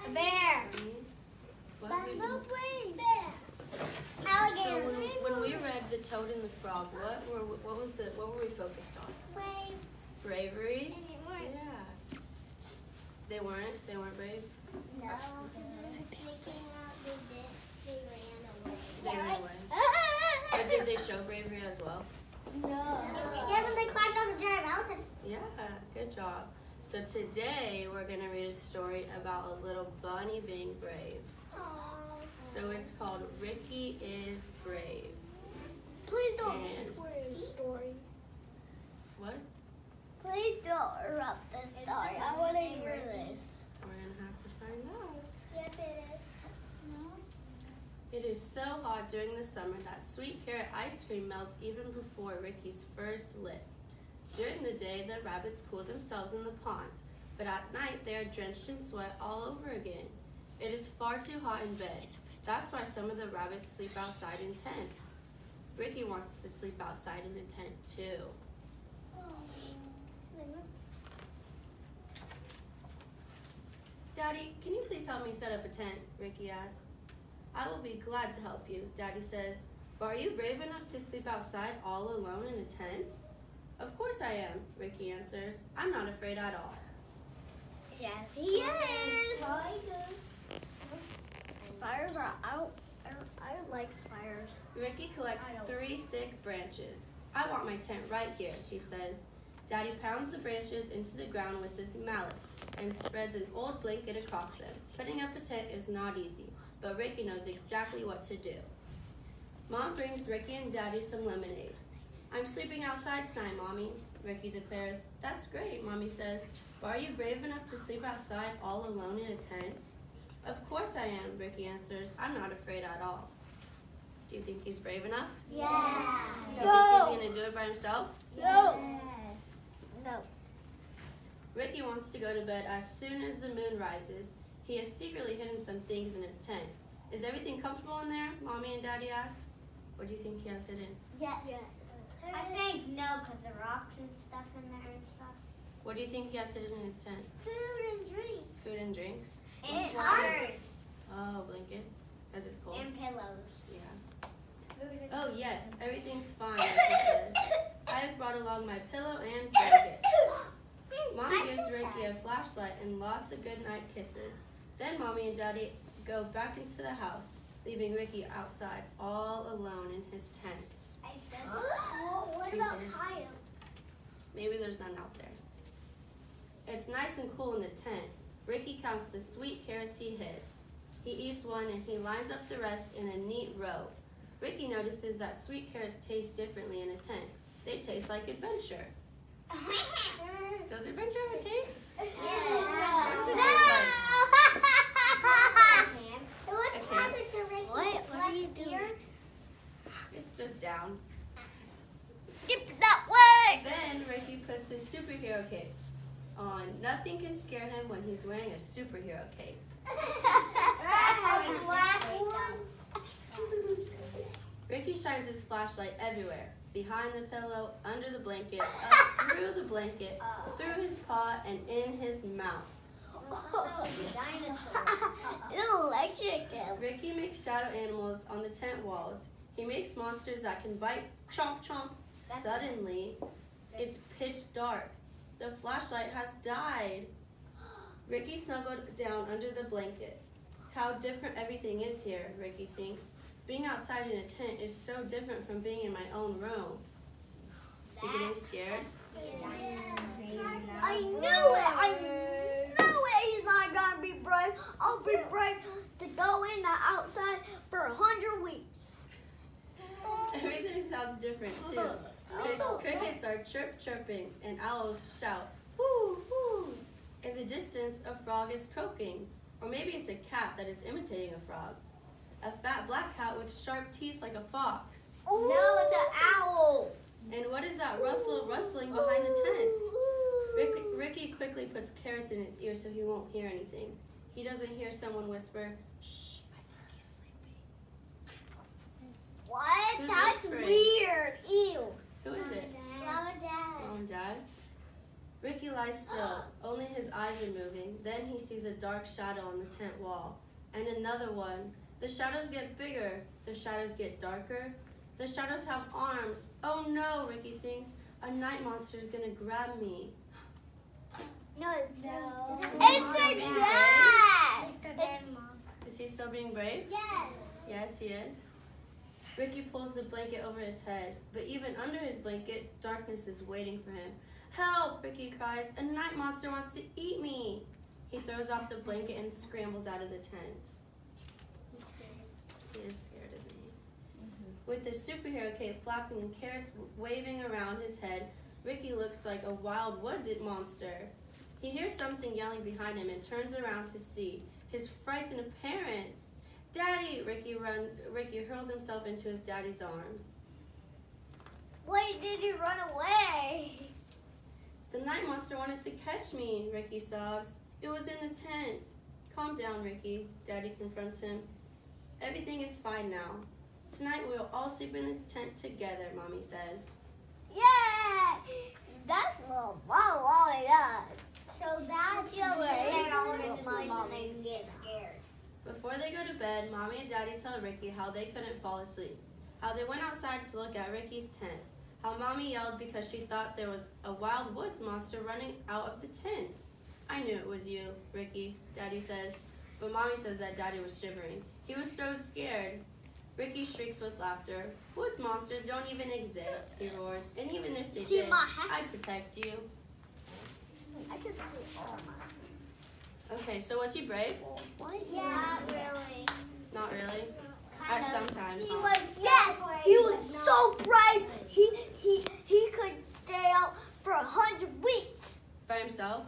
A bear. What have you done? Bear. Alligator. So when we read The Toad and the Frog, what were we focused on? Brave. Bravery? And it weren't. Yeah. They weren't brave? No, because sneaking out, they ran away. They ran away. But did they show bravery as well? No. Yeah, when they climbed up a giant mountain. Yeah, good job. So today we're going to read a story about a little bunny being brave. So it's called Ricky is Brave. Please don't And- spoil the story. What? Please don't interrupt the story. I want to hear this. We're going to have to find out. Yes, it is. No. It is so hot during the summer that sweet carrot ice cream melts even before Ricky's first lip. During the day, the rabbits cool themselves in the pond, but at night they are drenched in sweat all over again. It is far too hot in bed. That's why some of the rabbits sleep outside in tents. Ricky wants to sleep outside in a tent too. Daddy, can you please help me set up a tent? Ricky asks. I will be glad to help you, Daddy says. But are you brave enough to sleep outside all alone in a tent? Of course I am, Ricky answers. I'm not afraid at all. Yes, he is. Spiders are out. I don't like spiders. Ricky collects 3 thick branches. I want my tent right here, he says. Daddy pounds the branches into the ground with his mallet and spreads an old blanket across them. Putting up a tent is not easy, but Ricky knows exactly what to do. Mom brings Ricky and Daddy some lemonade. I'm sleeping outside tonight, Mommy, Ricky declares. That's great, Mommy says. But are you brave enough to sleep outside all alone in a tent? Of course I am, Ricky answers. I'm not afraid at all. Do you think he's brave enough? Yeah. You think he's going to do it by himself? No. No. Ricky wants to go to bed as soon as the moon rises. He has secretly hidden some things in his tent. Is everything comfortable in there? Mommy and Daddy ask. What do you think he has hidden? Yes. I think no, because the rocks and stuff in there and stuff. What do you think he has hidden in his tent? Food and drink. Food and drinks? And covers. Oh, blankets? Because it's cold? And pillows. Yeah. Oh, yes. Everything's fine, Ricky says. I've brought along my pillow and blanket. Mom gives Ricky a flashlight and lots of goodnight kisses. Then Mommy and Daddy go back into the house, leaving Ricky outside all alone in his tent. What You about did. coyotes? Maybe there's none out there. It's nice and cool in the tent. Ricky counts the sweet carrots he hid. He eats one and he lines up the rest in a neat row. Ricky notices that sweet carrots taste differently in a tent. They taste like adventure. Does adventure have a taste? What does it taste like? What happened to Ricky? What are you doing? It's just down. Get that way! Then Ricky puts his superhero cape on. Nothing can scare him when he's wearing a superhero cape. Ricky shines his flashlight everywhere. Behind the pillow, under the blanket, up through the blanket, through his paw, and in his mouth. Electric. Ricky makes shadow animals on the tent walls. He makes monsters that can bite, chomp chomp. Suddenly, it's pitch dark. The flashlight has died. Ricky snuggled down under the blanket. How different everything is here, Ricky thinks. Being outside in a tent is so different from being in my own room. Is he getting scared? I knew it! He's not gonna be brave. I'll be brave to go in the outside for 100 weeks. Everything sounds different too. Crickets are chirping and owls shout, whoo, whoo. In the distance, a frog is croaking. Or maybe it's a cat that is imitating a frog. A fat black cat with sharp teeth like a fox. Ooh. No, it's an owl. And what is that rustling behind the tent? Ricky quickly puts carrots in his ear so he won't hear anything. He doesn't hear someone whisper, shh, I think he's sleeping. What? Who's That's whispering? weird. Ew. Who is it? Mom and Dad. Mom and Dad? Ricky lies still. Only his eyes eyes are moving. Then he sees a dark shadow on the tent wall. And another one. The shadows get bigger. The shadows get darker. The shadows have arms. Oh no, Ricky thinks. A night monster is gonna grab me. No, it's No. It's their dad. It's their dad, Mom. Is he still being brave? Yes. Yes, he is. Ricky pulls the blanket over his head, but even under his blanket, darkness is waiting for him. Help, Ricky cries. A night monster wants to eat me. He throws off the blanket and scrambles out of the tent. He is scared, isn't he? With his superhero cape flapping and carrots waving around his head, Ricky looks like a wild woods monster. He hears something yelling behind him and turns around to see his frightened parents. Daddy! Ricky hurls himself into his daddy's arms. Why did he run away? The night monster wanted to catch me, Ricky sobs. It was in the tent. Calm down, Ricky, Daddy confronts him. Everything is fine now. Tonight we will all sleep in the tent together, Mommy says. Yeah! That's what Mommy does. So that's Your where parents my mom get scared. Before they go to bed, Mommy and Daddy tell Ricky how they couldn't fall asleep, how they went outside to look at Ricky's tent, how Mommy yelled because she thought there was a wild woods monster running out of the tent. I knew it was you, Ricky, Daddy says, but Mommy says that Daddy was shivering. He was so scared. Ricky shrieks with laughter. Woods monsters don't even exist, he roars, and even if they See did, my hat? I'd protect you. I can see all my. Okay, so was he brave? What? Yeah, not really. Not really. At sometimes, He huh? was Yes, so brave, he was but so brave. He could stay out for 100 weeks. By himself?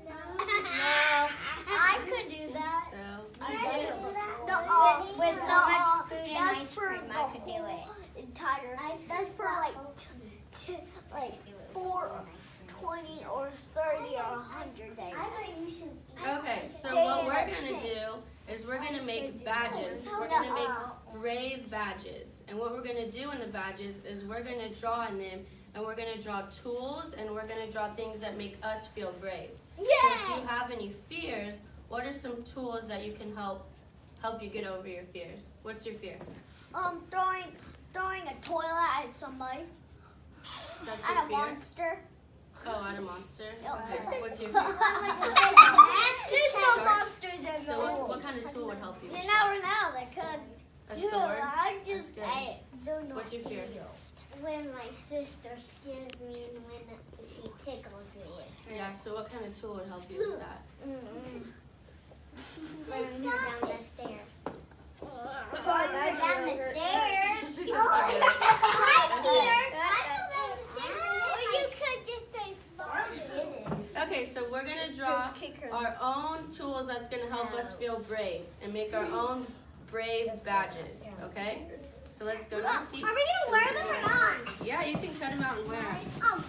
No. I could do that. So, I could did do it that. before. With so much food and that's ice for cream, the I could do whole it. entire. That's for like 4, 20 or 30 or 100 days. okay, so what we're going to do is we're going to make badges. We're going to make brave badges. And what we're going to do in the badges is we're going to draw in them, and we're going to draw tools, and we're going to draw things that make us feel brave. So if you have any fears, what are some tools that you can help you get over your fears? What's your fear? Throwing a toilet at somebody. That's your At a fear? monster. Oh, at a monster? Yep. Okay. What's your fear? There's no Shark? monsters in the So world. what kind of tool would help you? You never know. They could. A Dude, sword? I just That's good. don't know. What's your fear? When my sister scares me and when she tickles me. Yeah, so what kind of tool would help you with that? Running her down the stairs. Pulling her down the stairs. Or you could just say stop. Okay, so we're gonna draw Just kick her. our own tools that's gonna help us feel brave and make our own brave badges, okay? So let's go to the seats. Are we gonna wear them or not? Yeah, you can cut them out and wear them. Oh,